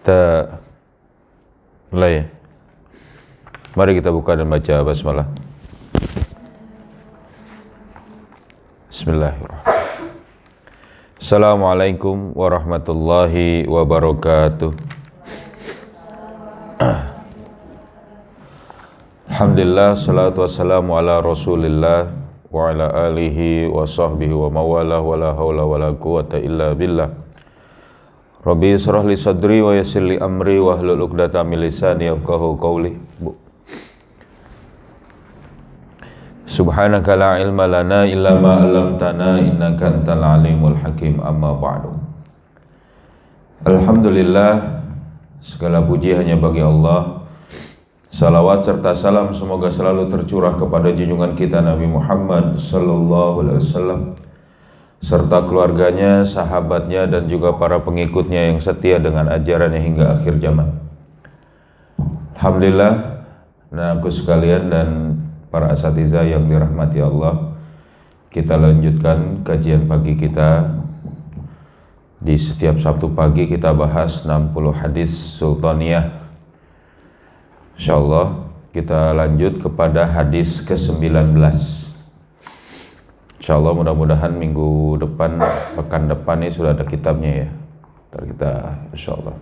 Kita mulai. Mari kita buka dan baca basmalah. Bismillahirrahmanirrahim. Assalamualaikum warahmatullahi wabarakatuh. Alhamdulillah, salatu wassalamu ala rasulillah wa ala alihi wa sahbihi wa mawalah wa la hawla wa la quwata illa billah. Rabbi israh li sadri wa yassir li amri wa hlul 'uqdatam min lisani yafqahu qawli. Subhanaka la ilma lana illa ma 'allamtana innaka antal alimul hakim. Amma ba'du. Alhamdulillah, segala puji hanya bagi Allah. Salawat serta salam semoga selalu tercurah kepada junjungan kita Nabi Muhammad sallallahu alaihi wasallam serta keluarganya, sahabatnya, dan juga para pengikutnya yang setia dengan ajarannya hingga akhir zaman. Alhamdulillah, anakku sekalian dan para asatidzah yang dirahmati Allah, kita lanjutkan kajian pagi kita. Di setiap Sabtu pagi kita bahas 60 hadis sultaniyah. Insyaallah kita lanjut kepada hadis ke-19. Insyaallah mudah-mudahan minggu depan, pekan depan ini sudah ada kitabnya ya. Ntar kita insyaallah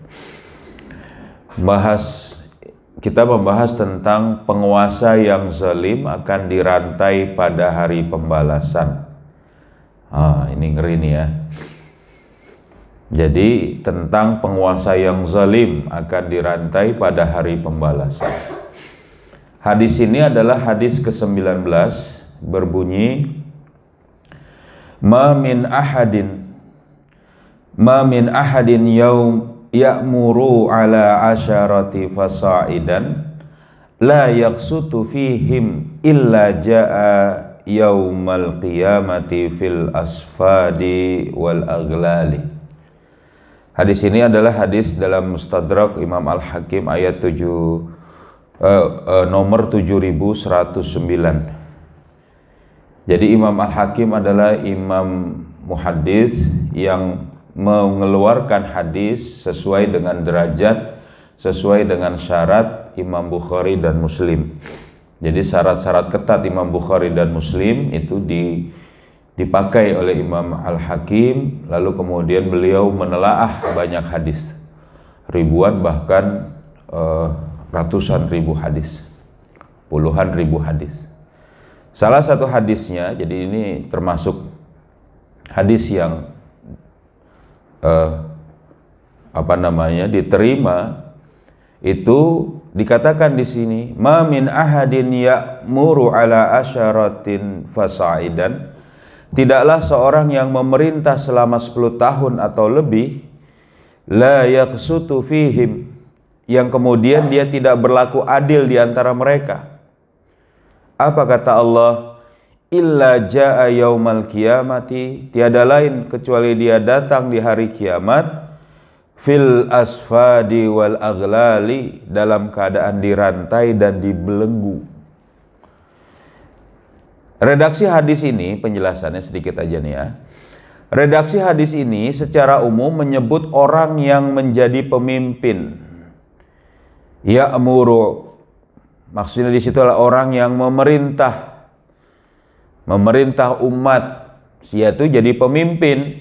kita membahas tentang penguasa yang zalim akan dirantai pada hari pembalasan. Ini ngeri nih ya. Jadi tentang penguasa yang zalim akan dirantai pada hari pembalasan. Hadis ini adalah hadis ke-19, berbunyi Ma min ahadin yaum ya'muru ala asyarati fasa'idan la yaqsutu fihim illa ja'a yaumal qiyamati fil asfadi wal aghlali. Hadis ini adalah hadis dalam Mustadrak Imam Al-Hakim ayat nomor 7109. Jadi Imam Al-Hakim adalah imam muhaddis yang mengeluarkan hadis sesuai dengan derajat, sesuai dengan syarat Imam Bukhari dan Muslim. Jadi syarat-syarat ketat Imam Bukhari dan Muslim itu dipakai oleh Imam Al-Hakim, lalu kemudian beliau menelaah banyak hadis, ribuan bahkan ratusan ribu hadis, puluhan ribu hadis. Salah satu hadisnya, jadi ini termasuk hadis yang diterima, itu dikatakan di sini, ma min ahadin ya'muru ala asyaratin fasa'idan. Tidaklah seorang yang memerintah selama 10 tahun atau lebih, la yaqsutu fihim, yang kemudian dia tidak berlaku adil di antara mereka. Apa kata Allah? Illa ja'a yaumal qiyamati, tiada lain kecuali dia datang di hari kiamat, fil asfadi wal aghlali, dalam keadaan dirantai dan dibelenggu. Redaksi hadis ini, penjelasannya sedikit aja nih ya. Redaksi hadis ini secara umum menyebut orang yang menjadi pemimpin. Ya'muru, maksudnya di situ adalah orang yang memerintah umat, yaitu jadi pemimpin.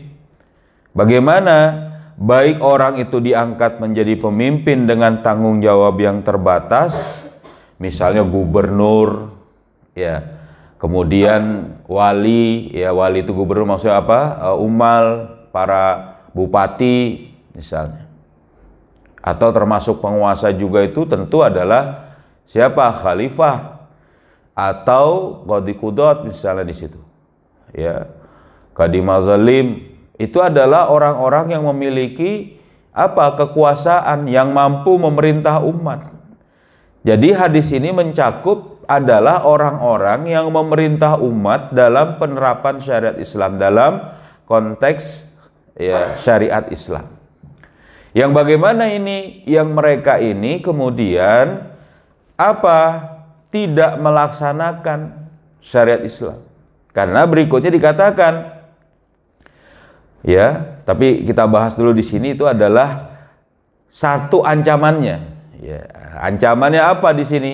Bagaimana? Baik orang itu diangkat menjadi pemimpin dengan tanggung jawab yang terbatas, misalnya gubernur, ya. Kemudian wali, ya, wali itu gubernur maksudnya apa? Umal, para bupati misalnya. Atau termasuk penguasa juga itu tentu adalah siapa? Khalifah atau qadhi qudot misalnya di situ. Ya. Qadhi mazalim itu adalah orang-orang yang memiliki kekuasaan yang mampu memerintah umat. Jadi hadis ini mencakup adalah orang-orang yang memerintah umat dalam penerapan syariat Islam, dalam konteks ya syariat Islam. Yang bagaimana ini? Yang mereka ini kemudian tidak melaksanakan syariat Islam. Karena berikutnya dikatakan ya, tapi kita bahas dulu di sini itu adalah satu ancamannya. Ya, ancamannya apa di sini?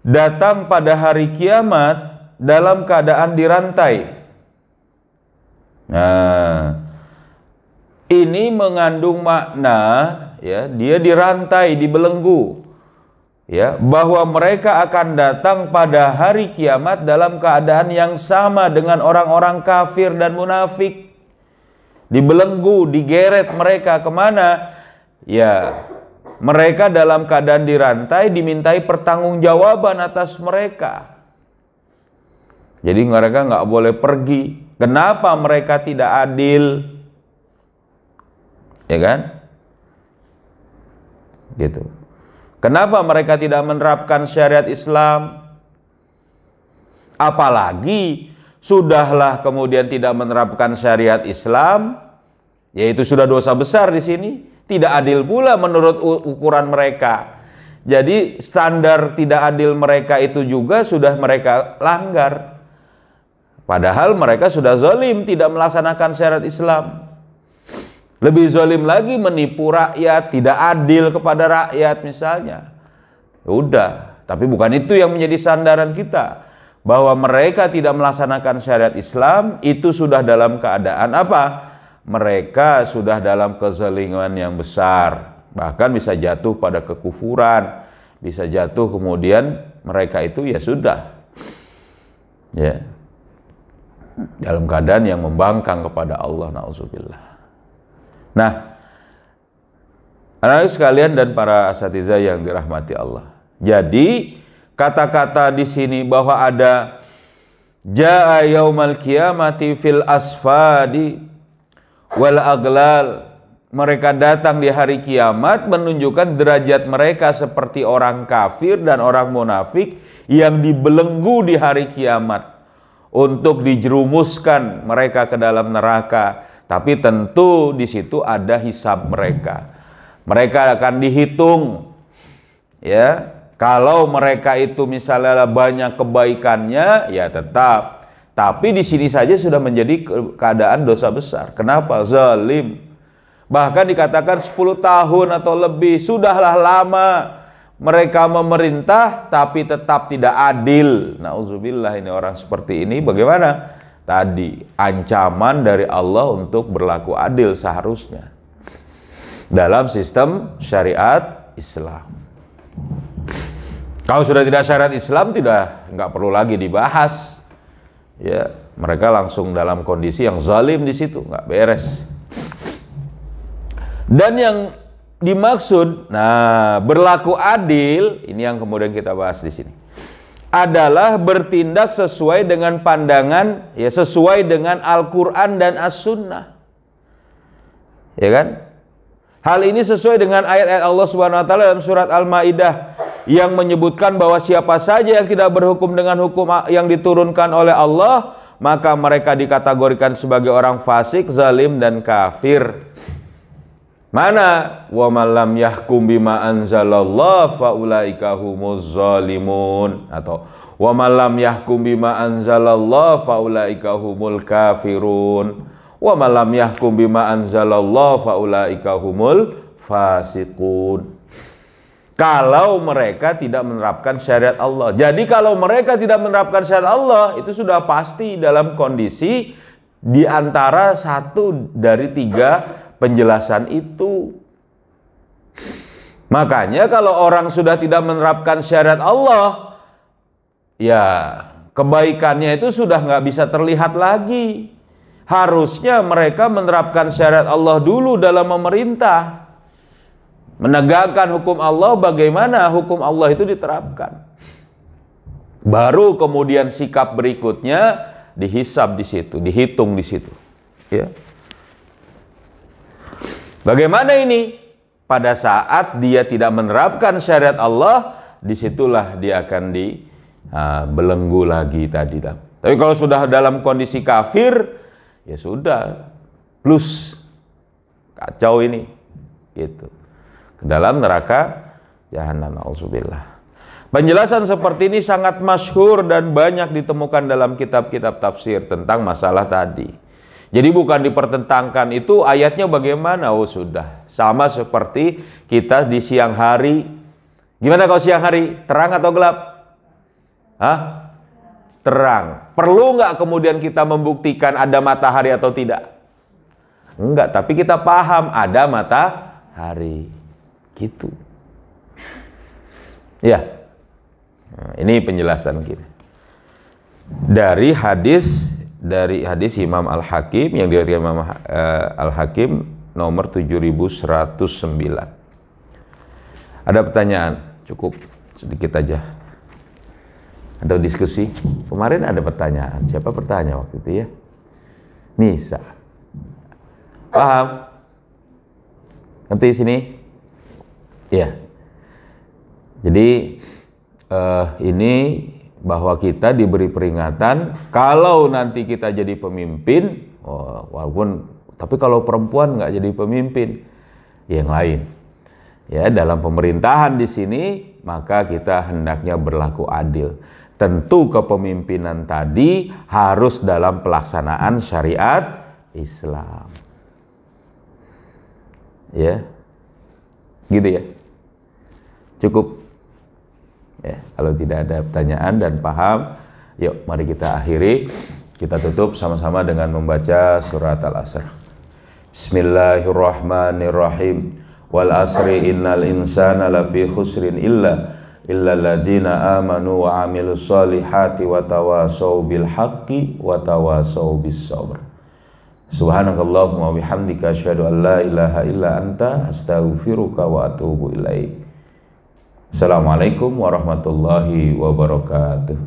Datang pada hari kiamat dalam keadaan dirantai. Nah, ini mengandung makna, ya, dia dirantai, dibelenggu, ya, bahwa mereka akan datang pada hari kiamat dalam keadaan yang sama dengan orang-orang kafir dan munafik. Dibelenggu, digeret mereka kemana? Ya, mereka dalam keadaan dirantai, dimintai pertanggungjawaban atas mereka. Jadi mereka nggak boleh pergi. Kenapa mereka tidak adil? Ya kan? Gitu. Kenapa mereka tidak menerapkan syariat Islam? Apalagi sudahlah kemudian tidak menerapkan syariat Islam, yaitu sudah dosa besar di sini. Tidak adil pula menurut ukuran mereka. Jadi standar tidak adil mereka itu juga sudah mereka langgar. Padahal mereka sudah zalim, tidak melaksanakan syariat Islam. Lebih zalim lagi menipu rakyat, tidak adil kepada rakyat misalnya. Udah, tapi bukan itu yang menjadi sandaran kita. Bahwa mereka tidak melaksanakan syariat Islam itu sudah dalam keadaan apa? Mereka sudah dalam kezaliman yang besar. Bahkan bisa jatuh pada kekufuran, bisa jatuh kemudian mereka itu ya sudah, ya, dalam keadaan yang membangkang kepada Allah, na'udzubillah. Nah, anak-anak sekalian dan para asatizah yang dirahmati Allah. Jadi kata-kata di sini bahwa ada jaa yaumal qiyamati fil asfadi wal aglal, mereka datang di hari kiamat menunjukkan derajat mereka seperti orang kafir dan orang munafik yang dibelenggu di hari kiamat untuk dijerumuskan mereka ke dalam neraka. Tapi tentu di situ ada hisab mereka. Mereka akan dihitung, ya. Kalau mereka itu misalnya banyak kebaikannya, ya tetap. Tapi di sini saja sudah menjadi keadaan dosa besar. Kenapa? Zalim. Bahkan dikatakan 10 tahun atau lebih, sudahlah lama mereka memerintah tapi tetap tidak adil. Nauzubillah, ini orang seperti ini bagaimana? Tadi ancaman dari Allah untuk berlaku adil seharusnya dalam sistem syariat Islam. Kalau sudah tidak syariat Islam, nggak perlu lagi dibahas. Ya, mereka langsung dalam kondisi yang zalim di situ, nggak beres. Dan yang dimaksud, nah, berlaku adil, ini yang kemudian kita bahas di sini, adalah bertindak sesuai dengan pandangan, ya, sesuai dengan Al-Quran dan As-Sunnah, ya kan? Hal ini sesuai dengan ayat-ayat Allah Subhanahu Wa Taala dalam surat Al-Maidah yang menyebutkan bahwa siapa saja yang tidak berhukum dengan hukum yang diturunkan oleh Allah, maka mereka dikategorikan sebagai orang fasik, zalim dan kafir. Mana? Wa man lam yahkum bima anzalallah faulaika humuz zalimun, atau wa man lam yahkum bima anzalallah faulaika humul kafirun, wa man lam yahkum bima anzalallah faulaika humul fasiqun. Kalau mereka tidak menerapkan syariat Allah. Jadi kalau mereka tidak menerapkan syariat Allah, itu sudah pasti dalam kondisi di antara satu dari 3 penjelasan itu. Makanya kalau orang sudah tidak menerapkan syariat Allah, ya kebaikannya itu sudah nggak bisa terlihat lagi. Harusnya mereka menerapkan syariat Allah dulu dalam memerintah, menegakkan hukum Allah, bagaimana hukum Allah itu diterapkan. Baru kemudian sikap berikutnya dihisab di situ, dihitung di situ. Ya. Bagaimana ini? Pada saat dia tidak menerapkan syariat Allah, disitulah dia akan dibelenggu lagi tadi. Tapi kalau sudah dalam kondisi kafir, ya sudah, plus kacau ini, gitu, ke dalam neraka jahanam. Auzubillah. Penjelasan seperti ini sangat masyhur dan banyak ditemukan dalam kitab-kitab tafsir tentang masalah tadi. Jadi bukan dipertentangkan, itu ayatnya bagaimana? Oh sudah, sama seperti kita di siang hari. Gimana kalau siang hari? Terang atau gelap? Hah? Terang. Perlu nggak kemudian kita membuktikan ada matahari atau tidak? Enggak, tapi kita paham ada matahari. Gitu. Ya. Nah, ini penjelasan kita. Dari hadis Imam Al-Hakim yang diriwayatkan Imam Al-Hakim nomor 7109. Ada pertanyaan? Cukup sedikit aja. Atau diskusi? Kemarin ada pertanyaan. Siapa bertanya waktu itu ya? Nisa. Paham? Nanti sini? Ya. Jadi ini bahwa kita diberi peringatan kalau nanti kita jadi pemimpin, tapi kalau perempuan nggak jadi pemimpin, yang lain. Ya, dalam pemerintahan di sini maka kita hendaknya berlaku adil. Tentu kepemimpinan tadi harus dalam pelaksanaan syariat Islam. Ya. Gitu ya. Cukup. Ya, kalau tidak ada pertanyaan dan paham, yuk mari kita akhiri. Kita tutup sama-sama dengan membaca surat Al-Asr. Bismillahirrahmanirrahim. Wal asri innal insana lafi khusrin illa alladzina amanu wa amilus solihati wa tawasaw bil haqqi wa tawasaw bis sabr. Subhanakallahumma wa bihamdika asyhadu an la ilaha illa anta astaghfiruka wa atubu ilaik. Assalamualaikum warahmatullahi wabarakatuh.